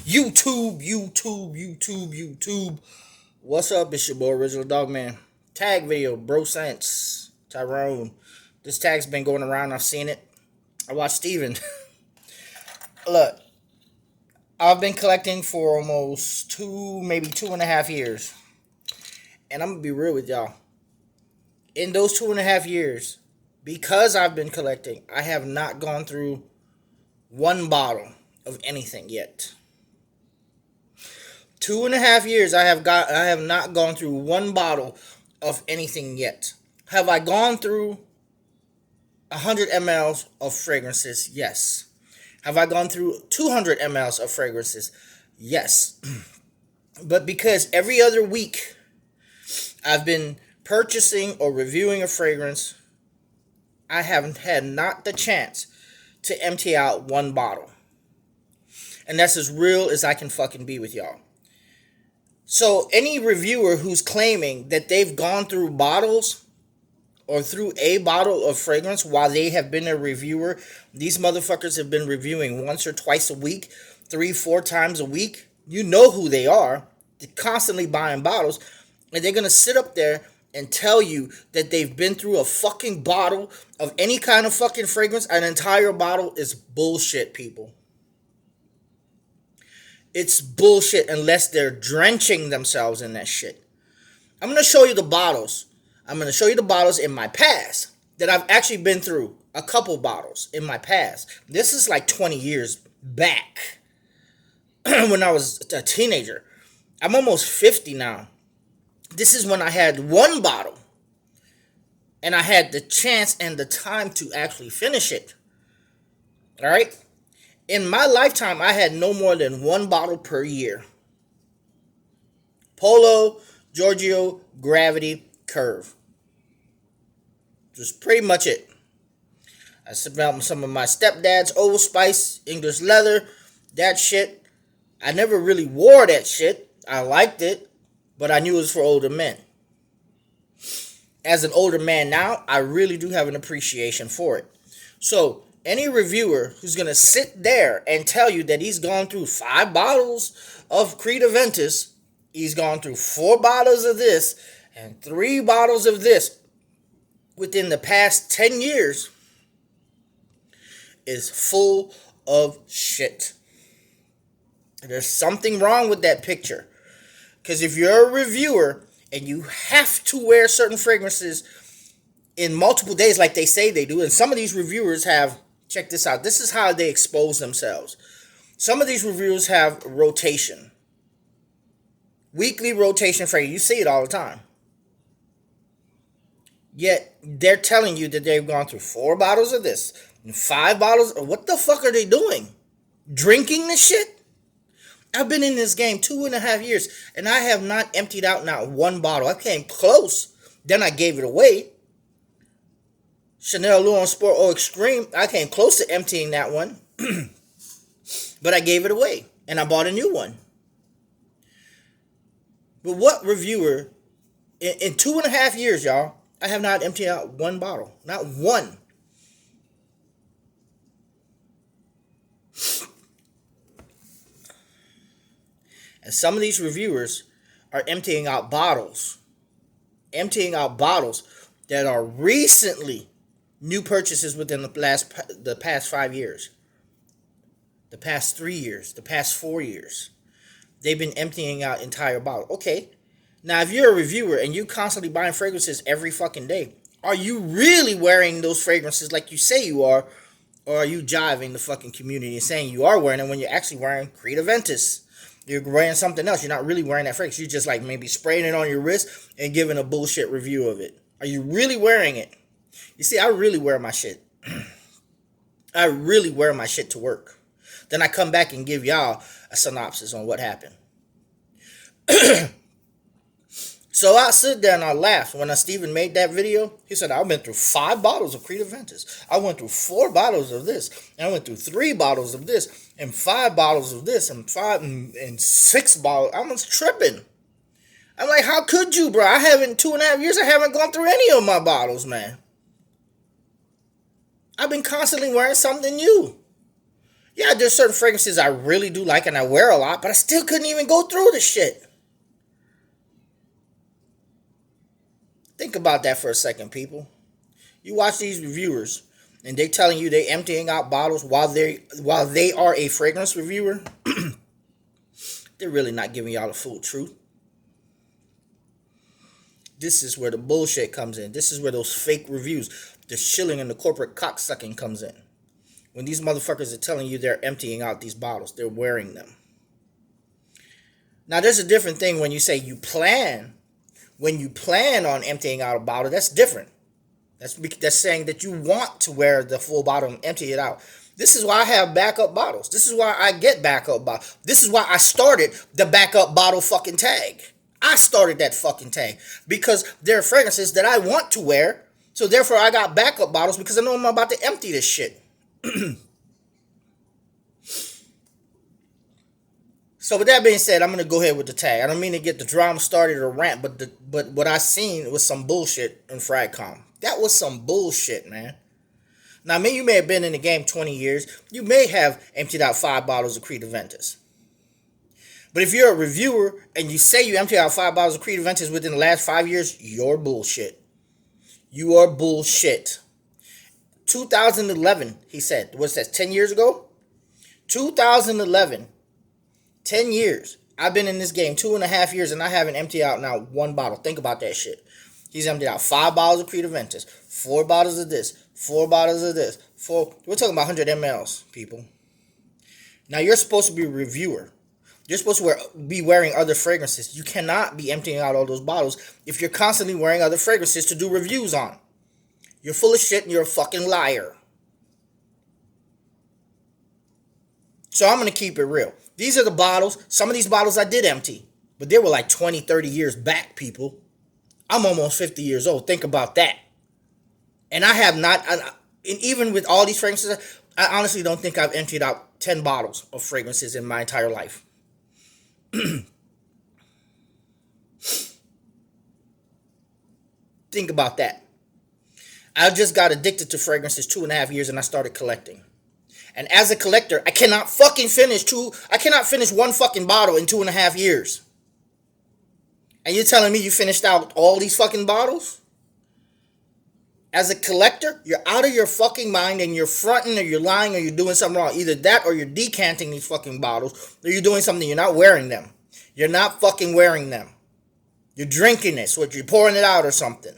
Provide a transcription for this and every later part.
YouTube. What's up? It's your boy Original Dog Man. Tag video, Bro Sense, Tyrone. This tag's been going around. I've seen it. I watched Steven. Look, I've been collecting for almost maybe 2.5 years. And I'm going to be real with y'all. In those 2.5 years, because I've been collecting, I have not gone through one bottle of anything yet. 2.5 years I have not gone through one bottle of anything yet. Have I gone through 100 mLs of fragrances? Yes. Have I gone through 200 mLs of fragrances? Yes. But because every other week I've been purchasing or reviewing a fragrance, I haven't had not the chance to empty out one bottle. And that's as real as I can fucking be with y'all. So any reviewer who's claiming that they've gone through bottles or through a bottle of fragrance while they have been a reviewer, these motherfuckers have been reviewing once or twice a week, 3-4 times a week. You know who they are. They're constantly buying bottles, and they're going to sit up there and tell you that they've been through a fucking bottle of any kind of fucking fragrance. An entire bottle is bullshit, people. It's bullshit unless they're drenching themselves in that shit. I'm going to show you the bottles. I'm going to show you the bottles in my past that I've actually been through. A couple bottles in my past. This is like 20 years back when I was a teenager. I'm almost 50 now. This is when I had one bottle and I had the chance and the time to actually finish it. All right? In my lifetime, I had no more than one bottle per year. Polo, Giorgio, Gravity, Curve. Just pretty much it. I smelled some of my stepdad's Old Spice, English Leather, that shit. I never really wore that shit. I liked it, but I knew it was for older men. As an older man now, I really do have an appreciation for it. So, any reviewer who's going to sit there and tell you that he's gone through 5 bottles of Creed Aventus, he's gone through 4 bottles of this, and 3 bottles of this within the past 10 years is full of shit. There's something wrong with that picture. Because if you're a reviewer and you have to wear certain fragrances in multiple days like they say they do, and some of these reviewers have, check this out, this is how they expose themselves. Some of these reviewers have rotation. Weekly rotation fragrance. You see it all the time. Yet, they're telling you that they've gone through 4 bottles of this, and 5 bottles. What the fuck are they doing? Drinking this shit? I've been in this game 2.5 years, and I have not emptied out not one bottle. I came close. Then I gave it away. Chanel Luon Sport Eau Extreme, I came close to emptying that one. But I gave it away, and I bought a new one. But what reviewer, in 2.5 years, y'all, I have not emptied out one bottle. Not one. And some of these reviewers are emptying out bottles. Emptying out bottles that are recently new purchases within the past 5 years. The past 3 years. The past 4 years. They've been emptying out entire bottles. Okay. Now, if you're a reviewer and you constantly buying fragrances every fucking day, are you really wearing those fragrances like you say you are? Or are you jiving the fucking community and saying you are wearing them when you're actually wearing Creed Aventus? You're wearing something else. You're not really wearing that fragrance. You're just like maybe spraying it on your wrist and giving a bullshit review of it. Are you really wearing it? You see, I really wear my shit. I really wear my shit to work. Then I come back and give y'all a synopsis on what happened. So I sit there and I laugh. When Steven made that video, he said, I went through 5 bottles of Creed Aventus. I went through 4 bottles of this. And I went through 3 bottles of this. And 5 bottles of this. And 5 and 6 bottles. I was tripping. I'm like, how could you, bro? I haven't, 2.5 years, I haven't gone through any of my bottles, man. I've been constantly wearing something new. Yeah, there's certain fragrances I really do like and I wear a lot, but I still couldn't even go through the shit. Think about that for a second, people. You watch these reviewers and they telling you they emptying out bottles while they are a fragrance reviewer. They're really not giving y'all the full truth. This is where the bullshit comes in. This is where those fake reviews, the shilling and the corporate cocksucking comes in. When these motherfuckers are telling you they're emptying out these bottles, they're wearing them. Now, there's a different thing when you say you plan. When you plan on emptying out a bottle, that's different. That's saying that you want to wear the full bottle and empty it out. This is why I have backup bottles. This is why I get backup bottles. This is why I started the backup bottle fucking tag. I started that fucking tag because there are fragrances that I want to wear. So therefore, I got backup bottles because I know I'm about to empty this shit. So with that being said, I'm gonna go ahead with the tag. I don't mean to get the drama started or rant, but what I seen was some bullshit in fragcomm. That was some bullshit, man. Now, you may have been in the game 20 years. You may have emptied out 5 bottles of Creed Aventus. But if you're a reviewer and you say you emptied out 5 bottles of Creed Aventus within the last 5 years, you're bullshit. You are bullshit. 2011, he said. What's that, 10 years ago? 2011. 10 years. I've been in this game 2.5 years and I haven't emptied out now 1 bottle. Think about that shit. He's emptied out 5 bottles of Creed Aventus, 4 bottles of this, 4 bottles of this, 4. We're talking about 100 mLs, people. Now, you're supposed to be a reviewer. You're supposed to be wearing other fragrances. You cannot be emptying out all those bottles if you're constantly wearing other fragrances to do reviews on. You're full of shit and you're a fucking liar. So I'm going to keep it real. These are the bottles. Some of these bottles I did empty. But they were like 20, 30 years back, people. I'm almost 50 years old. Think about that. And I have not, and even with all these fragrances, I honestly don't think I've emptied out 10 bottles of fragrances in my entire life. Think about that. I just got addicted to fragrances 2.5 years and I started collecting. And as a collector, I cannot finish 1 fucking bottle in 2.5 years. And you're telling me you finished out all these fucking bottles? As a collector, you're out of your fucking mind and you're fronting or you're lying or you're doing something wrong. Either that or you're decanting these fucking bottles or you're doing something. You're not wearing them. You're not fucking wearing them. You're drinking it, so you're pouring it out or something.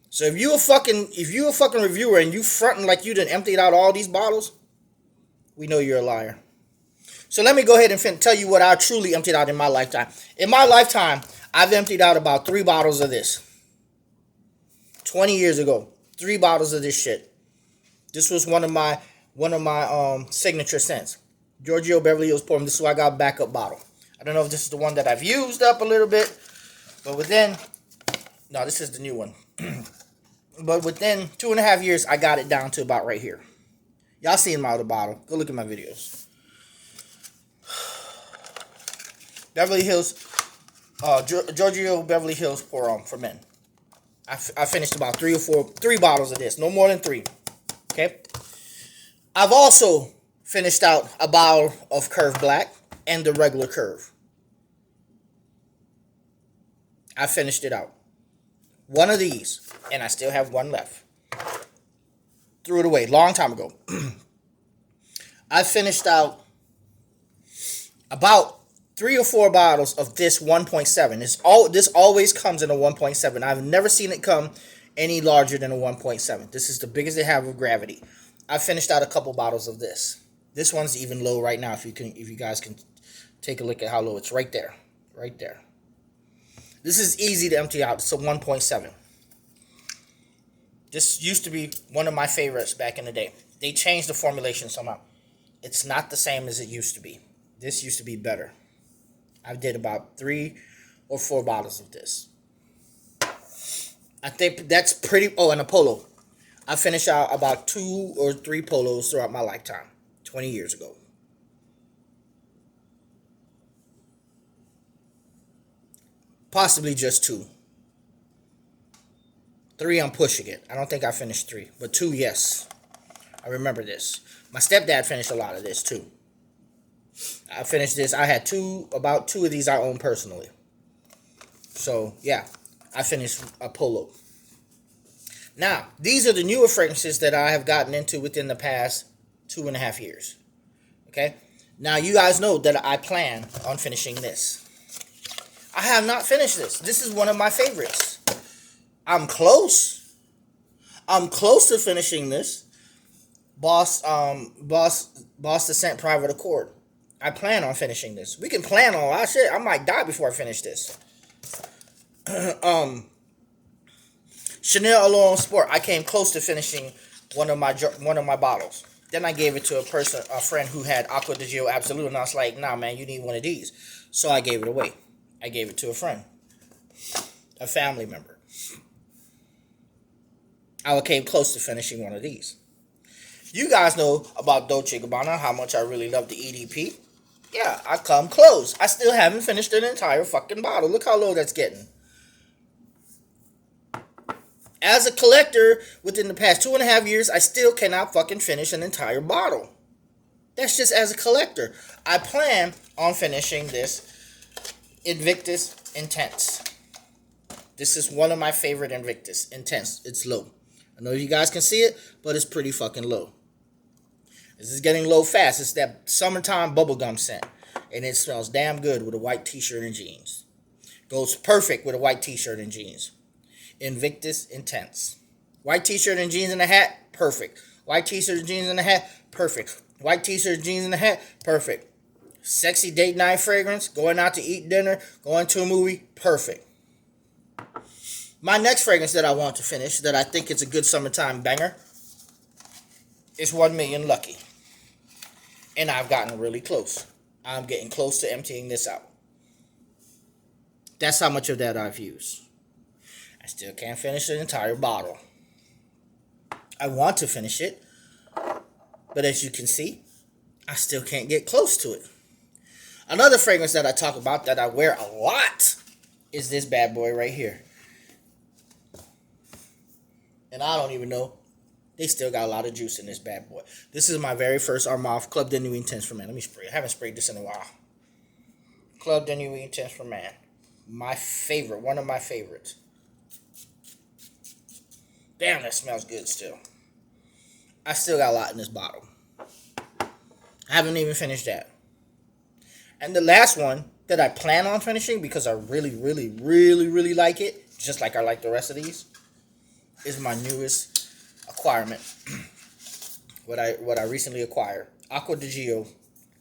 So if you a fucking reviewer and you fronting like you done emptied out all these bottles, we know you're a liar. So let me go ahead and tell you what I truly emptied out in my lifetime. In my lifetime, I've emptied out about 3 bottles of this. 20 years ago, 3 bottles of this shit. This was one of my signature scents. Giorgio Beverly Hills Portland. This is why I got a backup bottle. I don't know if this is the one that I've used up a little bit, but no, this is the new one. But within 2.5 years, I got it down to about right here. Y'all seen my other bottle. Go look at my videos. Beverly Hills, Giorgio Beverly Hills for men. I finished about 3 bottles of this. No more than 3. Okay? I've also finished out a bottle of Curve Black and the regular Curve. I finished it out. One of these, and I still have 1 left. Threw it away long time ago. I finished out about 3 or 4 bottles of this 1.7. This always comes in a 1.7. I've never seen it come any larger than a 1.7. This is the biggest they have of gravity. I finished out a couple bottles of this. This one's even low right now. If you guys can take a look at how low it's right there, right there. This is easy to empty out. It's a 1.7. This used to be one of my favorites back in the day. They changed the formulation somehow. It's not the same as it used to be. This used to be better. I did about 3 or 4 bottles of this. I think that's pretty... Oh, and a polo. I finished out about 2 or 3 polos throughout my lifetime. 20 years ago. Possibly just 2. 3, I'm pushing it. I don't think I finished 3. But 2, yes. I remember this. My stepdad finished a lot of this too. I finished this. I had about two of these I own personally. So yeah, I finished a Polo. Now, these are the newer fragrances that I have gotten into within the past 2.5 years. Okay? Now, you guys know that I plan on finishing this. I have not finished this. This is one of my favorites. I'm close. I'm close to finishing this. Boss Descent Private Accord. I plan on finishing this. We can plan on a lot of shit. I might die before I finish this. Chanel Allure Sport. I came close to finishing one of my bottles. Then I gave it to a friend who had Aqua di Gio Absolute, and I was like, nah, man, you need one of these. So I gave it away. I gave it to a friend, a family member. I came close to finishing one of these. You guys know about Dolce & Gabbana, how much I really love the EDP. Yeah, I come close. I still haven't finished an entire fucking bottle. Look how low that's getting. As a collector, within the past 2.5 years, I still cannot fucking finish an entire bottle. That's just as a collector. I plan on finishing this Invictus Intense. This is one of my favorite Invictus Intense. It's low. I know you guys can see it, but it's pretty fucking low. This is getting low fast. It's that summertime bubblegum scent. And it smells damn good with a white t-shirt and jeans. Goes perfect with a white t-shirt and jeans. Invictus Intense. White t-shirt and jeans and a hat, perfect. White t-shirt and jeans and a hat, perfect. White t-shirt and jeans and a hat, perfect. Sexy date night fragrance, going out to eat dinner, going to a movie, perfect. My next fragrance that I want to finish, that I think is a good summertime banger, is 1 Million Lucky. And I've gotten really close. I'm getting close to emptying this out. That's how much of that I've used. I still can't finish the entire bottle. I want to finish it, but as you can see, I still can't get close to it. Another fragrance that I talk about that I wear a lot is this bad boy right here. And I don't even know. They still got a lot of juice in this bad boy. This is my very first Armand Club de Nuit Intense for Man. Let me spray it. I haven't sprayed this in a while. Club de Nuit Intense for Man. My favorite. One of my favorites. Damn, that smells good still. I still got a lot in this bottle. I haven't even finished that. And the last one that I plan on finishing, because I really, really, really, really like it, just like I like the rest of these, is my newest acquirement. what I recently acquired. Aqua di Gio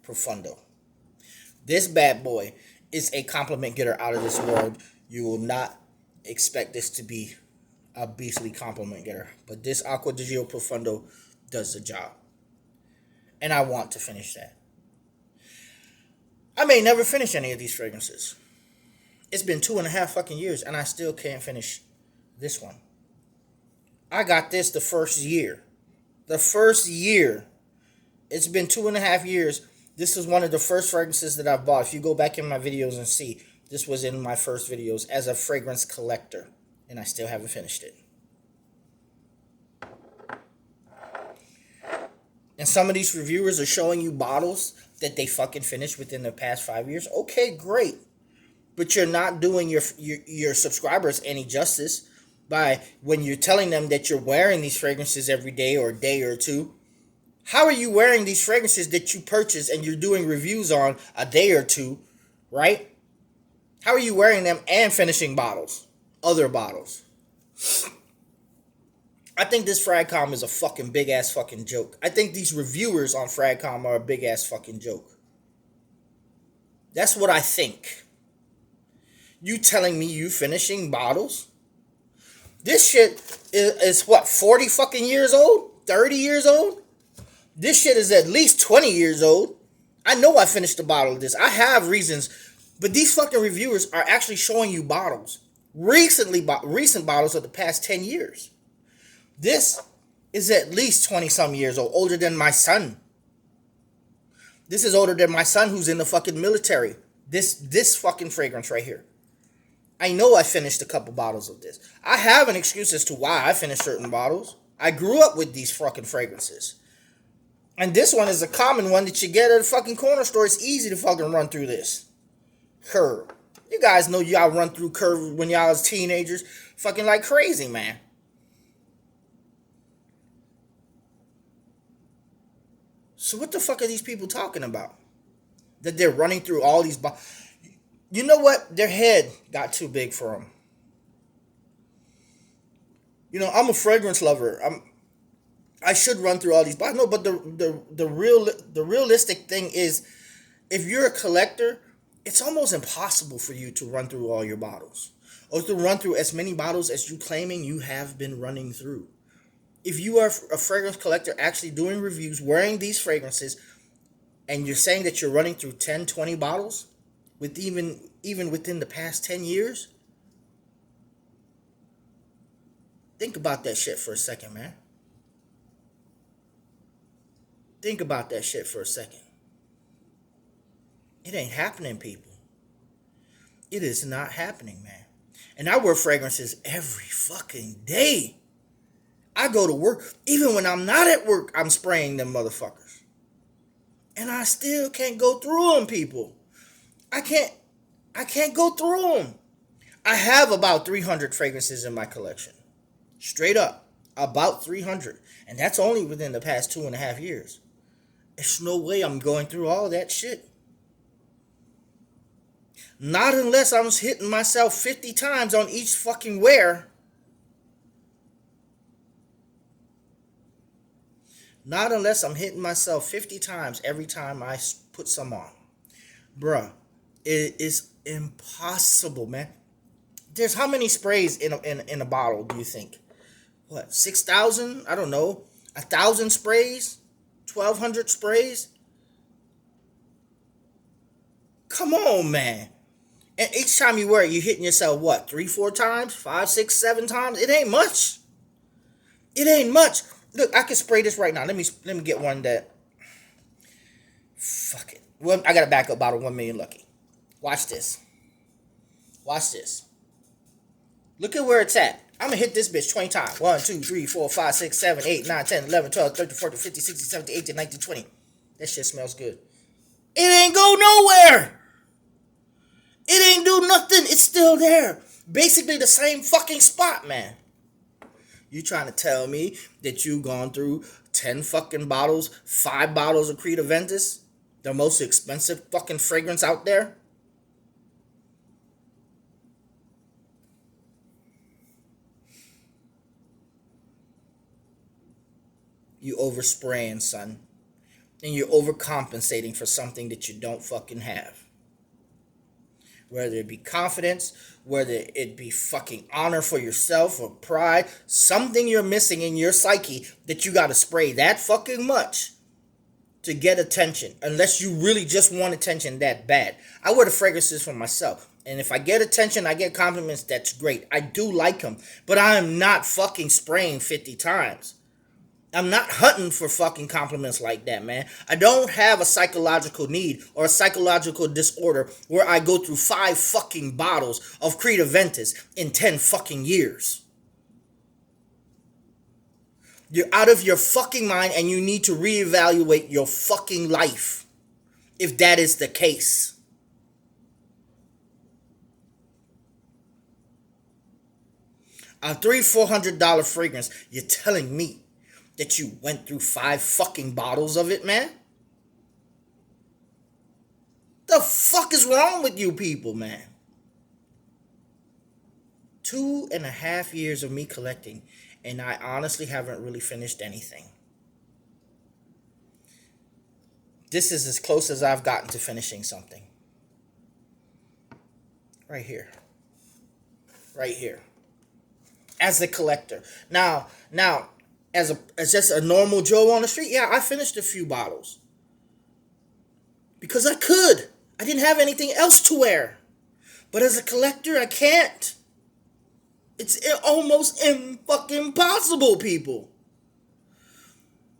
Profundo. This bad boy is a compliment getter out of this world. You will not expect this to be a beastly compliment getter. But this Aqua di Gio Profundo does the job. And I want to finish that. I may never finish any of these fragrances. It's been 2.5 fucking years and I still can't finish this one. I got this the first year. The first year. It's been 2.5 years. This was one of the first fragrances that I bought. If you go back in my videos and see, this was in my first videos as a fragrance collector. And I still haven't finished it. And some of these reviewers are showing you bottles that they fucking finished within the past 5 years. Okay, great. But you're not doing your subscribers any justice by when you're telling them that you're wearing these fragrances every day or a day or two. How are you wearing these fragrances that you purchase and you're doing reviews on a day or two, right? How are you wearing them and finishing bottles? Other bottles. I think this fragcomm is a fucking big ass fucking joke. I think these reviewers on fragcomm are a big ass fucking joke. That's what I think. You telling me you finishing bottles? This shit is what, 40 fucking years old? 30 years old? This shit is at least 20 years old. I know I finished a bottle of this. I have reasons. But these fucking reviewers are actually showing you bottles. Recent bottles of the past 10 years. This is at least 20-some years old. Older than my son. This is older than my son who's in the fucking military. This fucking fragrance right here. I know I finished a couple bottles of this. I have an excuse as to why I finished certain bottles. I grew up with these fucking fragrances. And this one is a common one that you get at a fucking corner store. It's easy to fucking run through this. Curve. You guys know y'all run through curve when y'all was teenagers. Fucking like crazy, man. So what the fuck are these people talking about? That they're running through all these... You know what? Their head got too big for them. You know, I'm a fragrance lover. I should run through all these bottles. No, but the realistic thing is, if you're a collector, it's almost impossible for you to run through all your bottles, or to run through as many bottles as you claiming you have been running through. If you are a fragrance collector actually doing reviews, wearing these fragrances, and you're saying that you're running through 10, 20 bottles, with even within the past 10 years, think about that shit for a second, man. Think about that shit for a second. It ain't happening, people. It is not happening, man. And I wear fragrances every fucking day. I go to work. Even when I'm not at work, I'm spraying them motherfuckers. And I still can't go through them, people. I can't go through them. I have about 300 fragrances in my collection. Straight up. About 300. And that's only within the past 2.5 years. There's no way I'm going through all that shit. Not unless I'm hitting myself 50 times on each fucking wear. Not unless I'm hitting myself 50 times every time I put some on. Bruh, it is impossible, man. There's how many sprays in a bottle, do you think? What, 6,000? I don't know. 1,000 sprays? 1,200 sprays? Come on, man. And each time you wear it, you're hitting yourself, what, 3, 4 times? 5, 6, 7 times? It ain't much. It ain't much. Look, I can spray this right now. Let me get one that... Fuck it. Well, I got a backup bottle, 1 million lucky. Watch this. Watch this. Look at where it's at. I'm going to hit this bitch 20 times. 1, 2, 3, 4, 5, 6, 7, 8, 9, 10, 11, 12, 13, 14, 15, 16, 17, 18, 19, 20. That shit smells good. It ain't go nowhere. It ain't do nothing. It's still there. Basically the same fucking spot, man. You trying to tell me that you gone through 10 fucking bottles, 5 bottles of Creed Aventus? The most expensive fucking fragrance out there? You overspraying, son. And you're overcompensating for something that you don't fucking have. Whether it be confidence, whether it be fucking honor for yourself or pride, something you're missing in your psyche that you gotta spray that fucking much to get attention. Unless you really just want attention that bad. I wear the fragrances for myself. And if I get attention, I get compliments, that's great. I do like them. But I am not fucking spraying 50 times. I'm not hunting for fucking compliments like that, man. I don't have a psychological need or a psychological disorder where I go through 5 fucking bottles of Creed Aventus in 10 fucking years. You're out of your fucking mind and you need to reevaluate your fucking life if that is the case. A $300-400 fragrance, you're telling me that you went through 5 fucking bottles of it, man? The fuck is wrong with you people, man? 2.5 years of me collecting, and I honestly haven't really finished anything. This is as close as I've gotten to finishing something. Right here. Right here. As a collector. Now, as just a normal Joe on the street, yeah, I finished a few bottles. Because I could. I didn't have anything else to wear. But as a collector, I can't. It's almost fucking impossible, people.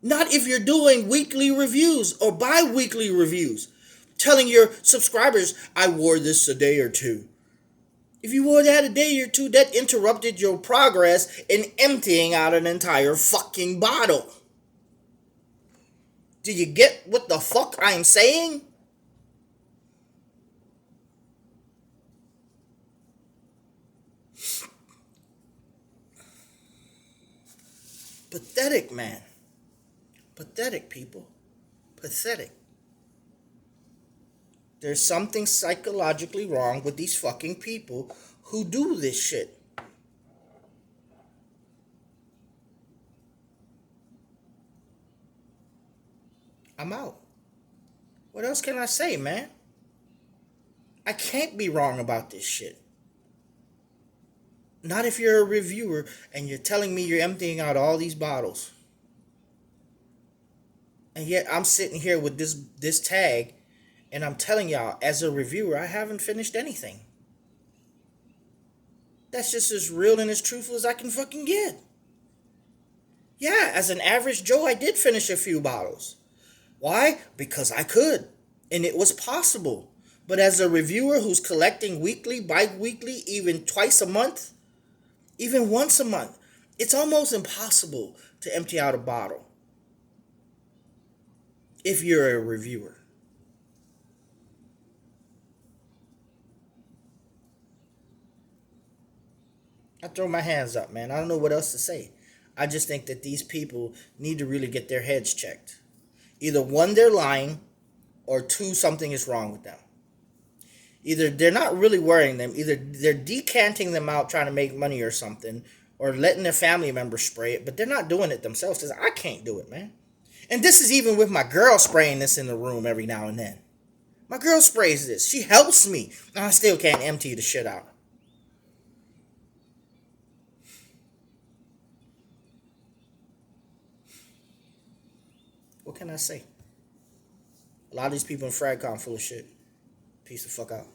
Not if you're doing weekly reviews or bi-weekly reviews. Telling your subscribers, I wore this a day or two. If you wore that a day or two, that interrupted your progress in emptying out an entire fucking bottle. Do you get what the fuck I'm saying? Pathetic, man. Pathetic, people. Pathetic. There's something psychologically wrong with these fucking people who do this shit. I'm out. What else can I say, man? I can't be wrong about this shit. Not if you're a reviewer and you're telling me you're emptying out all these bottles. And yet I'm sitting here with this tag and I'm telling y'all as a reviewer I haven't finished anything. That's just as real and as truthful as I can fucking get. Yeah, as an average Joe I did finish a few bottles. Why? Because I could. And it was possible. But as a reviewer who's collecting weekly, bi-weekly, even twice a month, even once a month, it's almost impossible to empty out a bottle if you're a reviewer. I throw my hands up, man. I don't know what else to say. I just think that these people need to really get their heads checked. Either one, they're lying, or two, something is wrong with them. Either they're not really worrying them, either they're decanting them out trying to make money or something, or letting their family members spray it, but they're not doing it themselves because I can't do it, man. And this is even with my girl spraying this in the room every now and then. My girl sprays this. She helps me. And I still can't empty the shit out. What can I say? A lot of these people in fragcomm full of shit. Peace the fuck out.